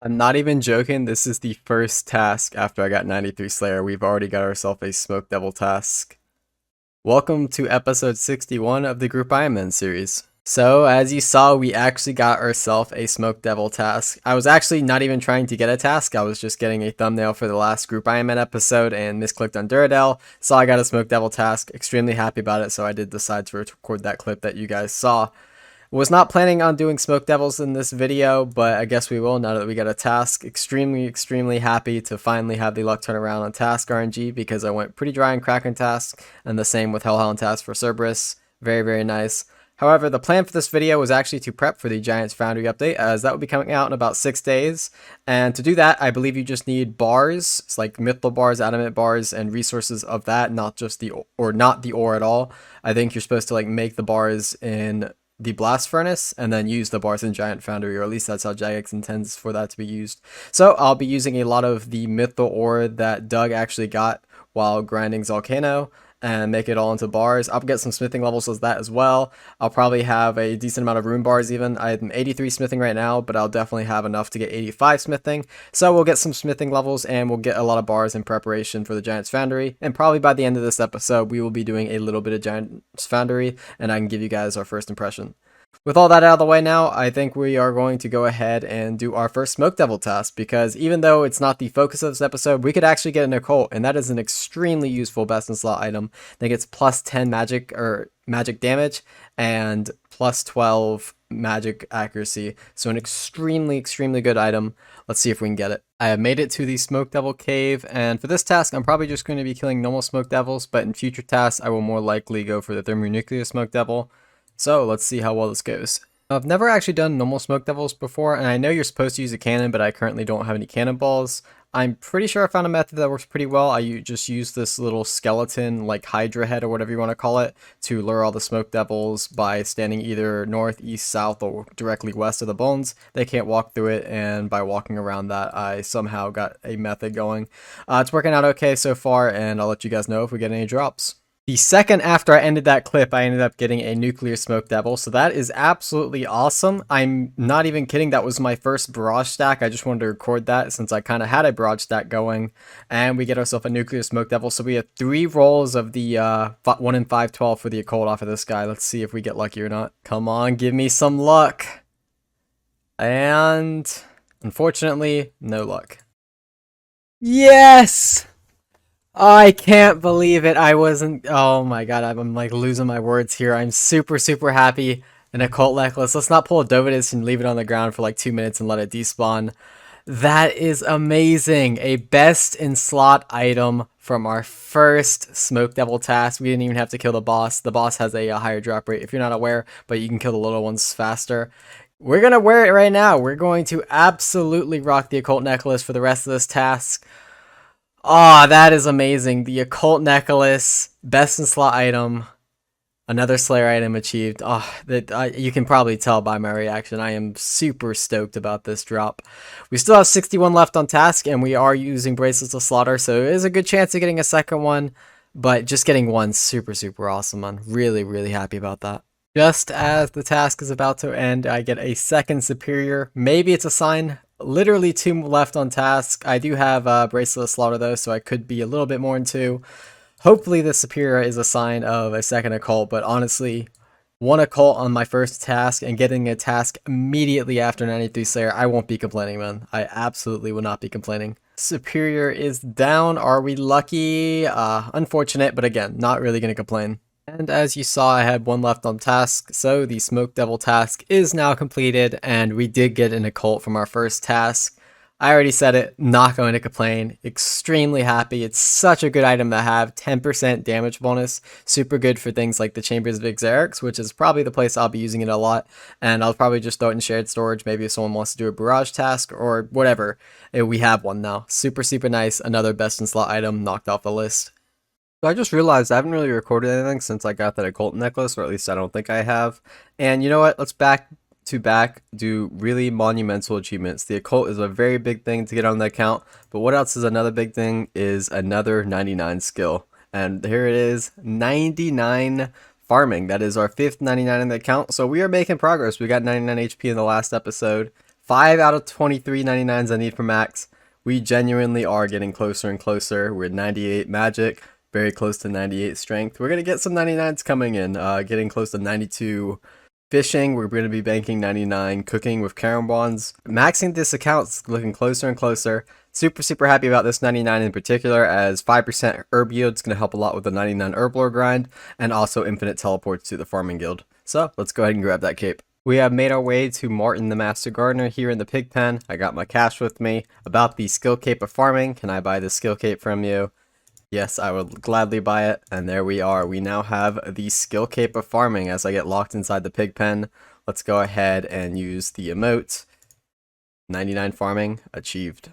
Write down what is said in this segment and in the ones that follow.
I'm not even joking. This is the first task after I got 93 Slayer. We've already got ourselves a Smoke Devil task. Welcome to episode 61 of the Group Ironman series. So, as you saw, we actually got ourselves a Smoke Devil task. I was actually not even trying to get a task. I was just getting a thumbnail for the last Group Ironman episode and misclicked on Duradel. So I got a Smoke Devil task. Extremely happy about it. So I did decide to record that clip that you guys saw. Was not planning on doing Smoke Devils in this video, but I guess we will now that we got a task. Extremely happy to finally have the luck turn around on task RNG because I went pretty dry on Kraken task and the same with Hellhound task for Cerberus. Very nice. However, the plan for this video was actually to prep for the Giants Foundry update, as that will be coming out in about 6 days. And to do that, I believe you just need bars. It's like mithril bars, adamant bars, and resources of that, not just the ore at all. I think you're supposed to like make the bars in the blast furnace and then use the bars in Giant Foundry, or at least that's how Jagex intends for that to be used. So I'll be using a lot of the mithril ore that Doug actually got while grinding Volcano and make it all into bars. I'll get some smithing levels as that as well. I'll probably have a decent amount of rune bars even. I'm 83 smithing right now, but I'll definitely have enough to get 85 smithing. So we'll get some smithing levels and we'll get a lot of bars in preparation for the Giants Foundry. And probably by the end of this episode, we will be doing a little bit of Giants Foundry and I can give you guys our first impression. With all that out of the way now, I think we are going to go ahead and do our first Smoke Devil task, because even though it's not the focus of this episode, we could actually get an Occult, and that is an extremely useful best in slot item that gets plus 10 magic damage and plus 12 magic accuracy. So an extremely good item. Let's see if we can get it. I have made it to the Smoke Devil cave, and for this task, I'm probably just going to be killing normal Smoke Devils, but in future tasks, I will more likely go for the Thermonuclear Smoke Devil. So let's see how well this goes. I've never actually done normal Smoke Devils before, and I know you're supposed to use a cannon, but I currently don't have any cannonballs. I'm pretty sure I found a method that works pretty well. I just use this little skeleton, like Hydra head or whatever you want to call it, to lure all the Smoke Devils by standing either north, east, south, or directly west of the bones. They can't walk through it, and by walking around that, I somehow got a method going. It's working out okay so far, and I'll let you guys know if we get any drops. The second after I ended that clip, I ended up getting a Nuclear Smoke Devil, so that is absolutely awesome. I'm not even kidding, that was my first barrage stack. I just wanted to record that since I kind of had a barrage stack going, and we get ourselves a Nuclear Smoke Devil. So we have 3 rolls of the 1 in 512 for the Occult off of this guy. Let's see if we get lucky or not. Come on, give me some luck. And unfortunately, no luck. Yes! I can't believe it. I wasn't. Oh my god, I'm like losing my words here. I'm super happy. An Occult Necklace. Let's not pull a Dovidus and leave it on the ground for like 2 minutes and let it despawn. That is amazing. A best in slot item from our first Smoke Devil task. We didn't even have to kill the boss. The boss has a higher drop rate if you're not aware, but you can kill the little ones faster. We're gonna wear it right now. We're going to absolutely rock the Occult Necklace for the rest of this task. Oh, that is amazing. The Occult Necklace, best in slot item, another Slayer item achieved. Oh, you can probably tell by my reaction. I am super stoked about this drop. We still have 61 left on task, and we are using Bracelets of Slaughter, so there is a good chance of getting a second one, but just getting one, super awesome. I'm really happy about that. Just as the task is about to end, I get a second Superior. Maybe it's a sign. Literally 2 left on task. I do have Bracelet of Slaughter though, so I could be a little bit more in 2. Hopefully the Superior is a sign of a second Occult, but honestly, 1 Occult on my first task and getting a task immediately after 93 Slayer, I won't be complaining, man. I absolutely will not be complaining. Superior is down. Are we lucky? Unfortunate, but again, not really going to complain. And as you saw, I had 1 left on task, so the Smoke Devil task is now completed, and we did get an Occult from our first task. I already said it, not going to complain, extremely happy. It's such a good item to have, 10% damage bonus, super good for things like the Chambers of Xerix, which is probably the place I'll be using it a lot, and I'll probably just throw it in shared storage, maybe if someone wants to do a barrage task, or whatever. We have one now. Super nice, another best in slot item knocked off the list. So I just realized I haven't really recorded anything since I got that Occult Necklace, or at least I don't think I have. And you know what? Let's back to back do really monumental achievements. The Occult is a very big thing to get on the account, but what else is another big thing is another 99 skill. And here it is, 99 farming. That is our 5th 99 in the account. So we are making progress. We got 99 HP in the last episode. 5 out of 23 99s I need for max. We genuinely are getting closer and closer. We're at 98 magic, very close to 98 strength. We're going to get some 99s coming in, getting close to 92 fishing. We're going to be banking 99 cooking with Karen bonds. Maxing this account's looking closer and closer. Super happy about this 99 in particular, as 5% herb yield is going to help a lot with the 99 herb lore grind, and also infinite teleports to the farming guild. So let's go ahead and grab that cape. We have made our way to Martin the Master Gardener here in the pig pen. I got my cash with me. About the skill cape of farming, can I buy the skill cape from you? Yes, I would gladly buy it. And there we are. We now have the skill cape of farming as I get locked inside the pig pen. Let's go ahead and use the emote. 99 farming achieved.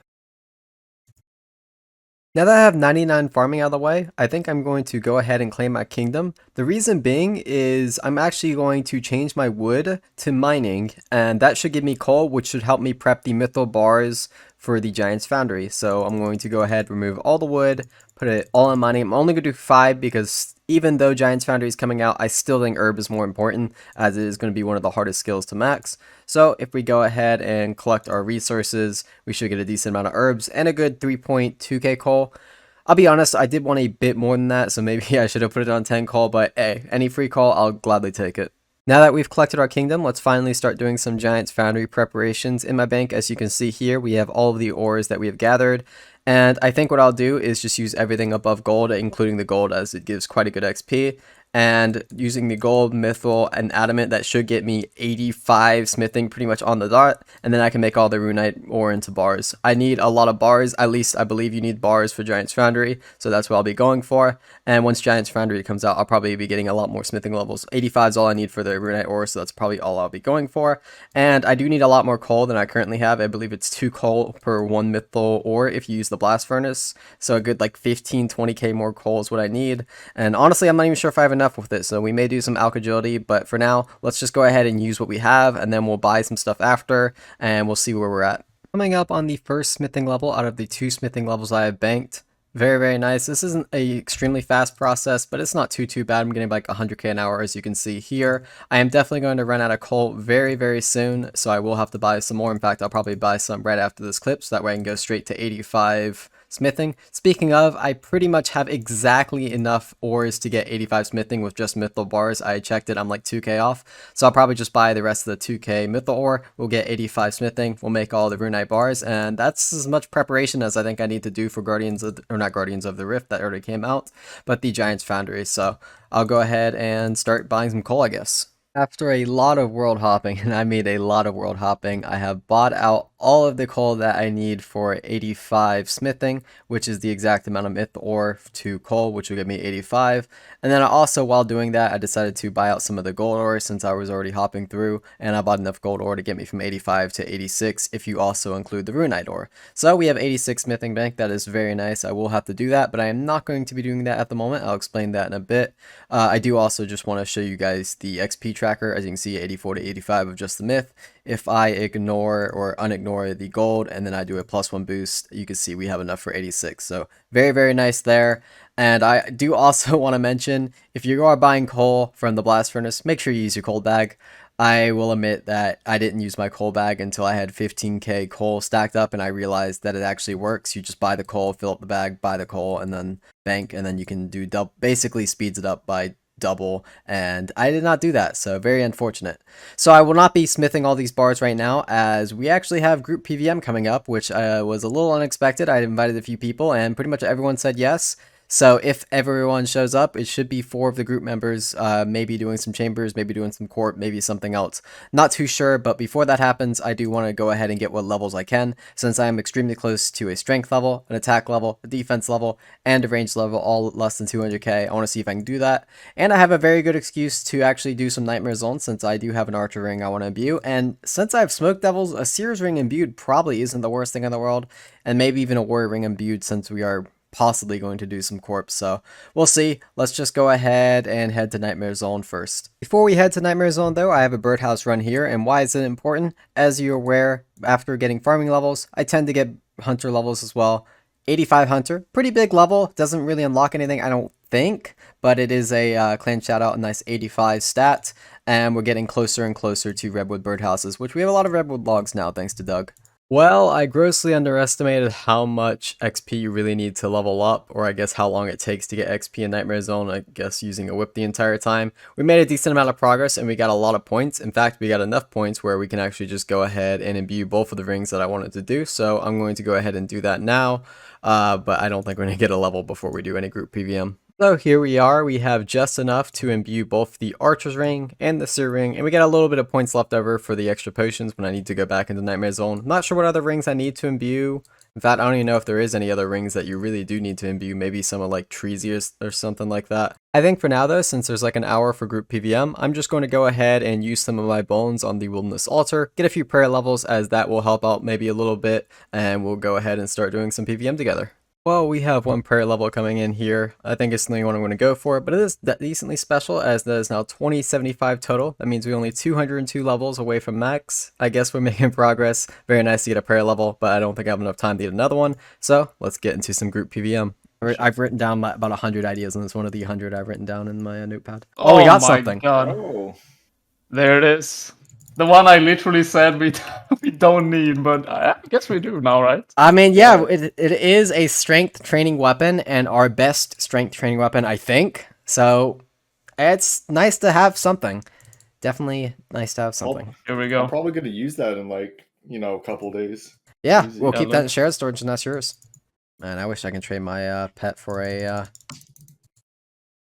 Now that I have 99 farming out of the way, I think I'm going to go ahead and claim my kingdom. The reason being is I'm actually going to change my wood to mining, and that should give me coal, which should help me prep the mythical bars for the Giant's Foundry. So I'm going to go ahead, remove all the wood, put it all in mining. I'm only going to do 5 because even though Giant's Foundry is coming out, I still think herb is more important, as it is going to be one of the hardest skills to max. So if we go ahead and collect our resources, we should get a decent amount of herbs and a good 3.2k coal. I'll be honest, I did want a bit more than that, so maybe I should have put it on 10 coal, but hey, any free coal, I'll gladly take it. Now that we've collected our kingdom, let's finally start doing some Giant's Foundry preparations. In my bank, as you can see here, we have all of the ores that we have gathered. And I think what I'll do is just use everything above gold, including the gold, as it gives quite a good XP. And using the gold, mithril, and adamant, that should get me 85 smithing pretty much on the dot. And then I can make all the runite ore into bars. I need a lot of bars. At least I believe you need bars for Giant's Foundry. So that's what I'll be going for. And once Giant's Foundry comes out, I'll probably be getting a lot more smithing levels. 85 is all I need for the runite ore, so that's probably all I'll be going for. And I do need a lot more coal than I currently have. I believe it's 2 coal per 1 mithril ore if you use the blast furnace. So a good like 15-20k more coal is what I need. And honestly, I'm not even sure if I have enough with it, so we may do some alk agility, but for now let's just go ahead and use what we have, and then we'll buy some stuff after and we'll see where we're at. Coming up on the first smithing level out of the 2 smithing levels I have banked. Very nice. This isn't a extremely fast process, but it's not too bad. I'm getting like 100k an hour, as you can see here. I am definitely going to run out of coal very soon, so I will have to buy some more. In fact, I'll probably buy some right after this clip, so that way I can go straight to 85 smithing. Speaking of, I pretty much have exactly enough ores to get 85 smithing with just mithril bars. I checked it, I'm like 2k off, so I'll probably just buy the rest of the 2k mithril ore. We'll get 85 smithing, we'll make all the runite bars, and that's as much preparation as I think I need to do for Guardians of, or not Guardians of the Rift that already came out, but the Giant's Foundry. So I'll go ahead and start buying some coal, I guess. After a lot of world hopping, and I made a lot of world hopping, I have bought out all of the coal that I need for 85 smithing, which is the exact amount of myth ore to coal, which will give me 85. And then also, while doing that, I decided to buy out some of the gold ore since I was already hopping through, and I bought enough gold ore to get me from 85 to 86 if you also include the runite ore. So we have 86 smithing bank. That is very nice. I will have to do that, but I am not going to be doing that at the moment. I'll explain that in a bit. I do also just want to show you guys the XP tracker. As you can see, 84 to 85 of just the myth. If I ignore or unignore the gold and then I do a +1 boost, you can see we have enough for 86. So very nice there. And I do also want to mention, if you are buying coal from the blast furnace, make sure you use your coal bag. I will admit that I didn't use my coal bag until I had 15k coal stacked up, and I realized that it actually works. You just buy the coal, fill up the bag, buy the coal, and then bank, and then you can do basically speeds it up by double, and I did not do that, so very unfortunate. So I will not be smithing all these bars right now, as we actually have group PVM coming up, which was a little unexpected. I invited a few people and pretty much everyone said yes. So if everyone shows up, it should be 4 of the group members, maybe doing some chambers, maybe doing some corp, maybe something else. Not too sure, but before that happens, I do want to go ahead and get what levels I can, since I am extremely close to a strength level, an attack level, a defense level, and a range level, all less than 200k. I want to see if I can do that. And I have a very good excuse to actually do some Nightmare Zone, since I do have an Archer ring I want to imbue. And since I have Smoke Devils, a Seer's ring imbued probably isn't the worst thing in the world, and maybe even a Warrior ring imbued, since we are possibly going to do some corpse, so we'll see. Let's just go ahead and head to Nightmare Zone first. Before we head to Nightmare Zone though, I have a birdhouse run here, and why is it important? As you're aware, after getting farming levels, I tend to get hunter levels as well. 85 hunter, pretty big level, doesn't really unlock anything. I don't think, but it is a clan shoutout, a nice 85 stat, and we're getting closer and closer to redwood birdhouses, which we have a lot of redwood logs now, thanks to Doug. Well, I grossly underestimated how much XP you really need to level up, or I guess how long it takes to get XP in Nightmare Zone, I guess using a whip the entire time. We made a decent amount of progress and we got a lot of points. In fact, we got enough points where we can actually just go ahead and imbue both of the rings that I wanted to do, so I'm going to go ahead and do that now, but I don't think we're going to get a level before we do any group PVM. So here we are, we have just enough to imbue both the Archer's Ring and the Seer Ring, and we got a little bit of points left over for the extra potions when I need to go back into Nightmare Zone. I'm not sure what other rings I need to imbue. In fact, I don't even know if there is any other rings that you really do need to imbue, maybe some of like Treasy or something like that. I think for now though, since there's like an hour for group PVM, I'm just going to go ahead and use some of my bones on the Wilderness Altar, get a few prayer levels as that will help out maybe a little bit, and we'll go ahead and start doing some PVM together. Well, we have one prayer level coming in here. I think it's the only one I'm going to go for, but it is decently special as that is now 2075 total. That means we're only 202 levels away from max. I guess we're making progress. Very nice to get a prayer level, but I don't think I have enough time to get another one. So let's get into some group PVM. I've written down about 100 ideas, and it's one of the 100 I've written down in my notepad. Oh, we got something. God. Oh. There it is. The one I literally said we don't need, but I guess we do now, right? I mean, yeah, it is a strength training weapon and our best strength training weapon, I think. So it's nice to have something. Definitely nice to have something. Well, here we go. I'm probably going to use that in like, a couple days. Yeah, Easy. we'll keep that in shared storage and that's yours. Man, I wish I could trade my pet for a...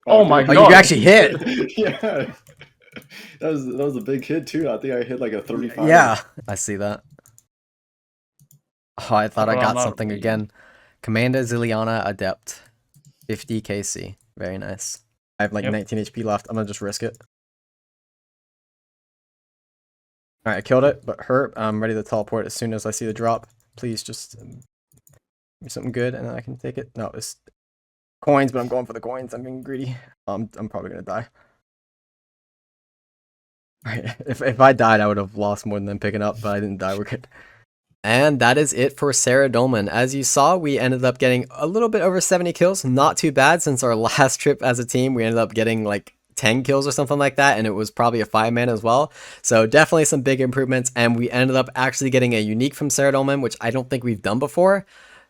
Oh my god. Oh, you actually hit! Yeah. That was a big hit too. I think I hit like a 35. Yeah, I see that. Oh, I thought I got something again. Commander Ziliana Adept. 50 KC. Very nice. I have like 19 HP left. I'm gonna just risk it. Alright, I killed it, but hurt. I'm ready to teleport as soon as I see the drop. Please just give me something good and then I can take it. No, it's coins, but I'm going for the coins. I'm being greedy. I'm probably gonna die. Alright, if I died, I would have lost more than them picking up, but I didn't die. We're good. And that is it for Sarah Dolman. As you saw, we ended up getting a little bit over 70 kills. Not too bad since our last trip as a team. We ended up getting like 10 kills or something like that, and it was probably a 5-man as well. So definitely some big improvements, and we ended up actually getting a unique from Sarah Dolman, which I don't think we've done before.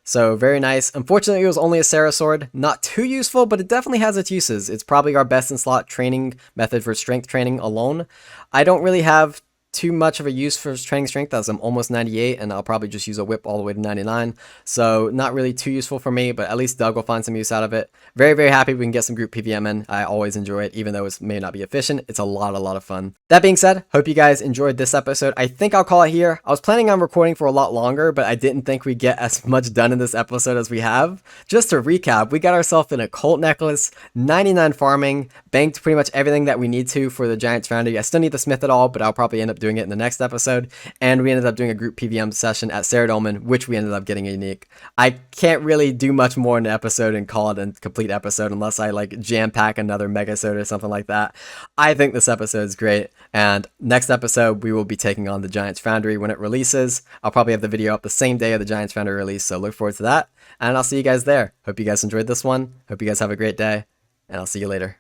So very nice. Unfortunately, it was only a Sarah sword. Not too useful, but it definitely has its uses. It's probably our best in slot training method for strength training alone. I don't really have too much of a use for training strength as I'm almost 98 and I'll probably just use a whip all the way to 99. So not really too useful for me, but at least Doug will find some use out of it. Very, very happy we can get some group PVM in. I always enjoy it, even though it may not be efficient. It's a lot of fun. That being said, hope you guys enjoyed this episode. I think I'll call it here. I was planning on recording for a lot longer, but I didn't think we'd get as much done in this episode as we have. Just to recap, we got ourselves an Occult Necklace, 99 farming, banked pretty much everything that we need to for the Giants Foundry. I still need to smith it all, but I'll probably end up doing it in the next episode. And we ended up doing a group PVM session at Sarah Dolman, which we ended up getting a unique. I can't really do much more in the episode and call it a complete episode unless I like jam pack another megasode or something like that. I think this episode is great, and next episode we will be taking on the Giants Foundry when it releases. I'll probably have the video up the same day of the Giants Foundry release, so look forward to that, and I'll see you guys there. Hope you guys enjoyed this one. Hope you guys have a great day, and I'll see you later.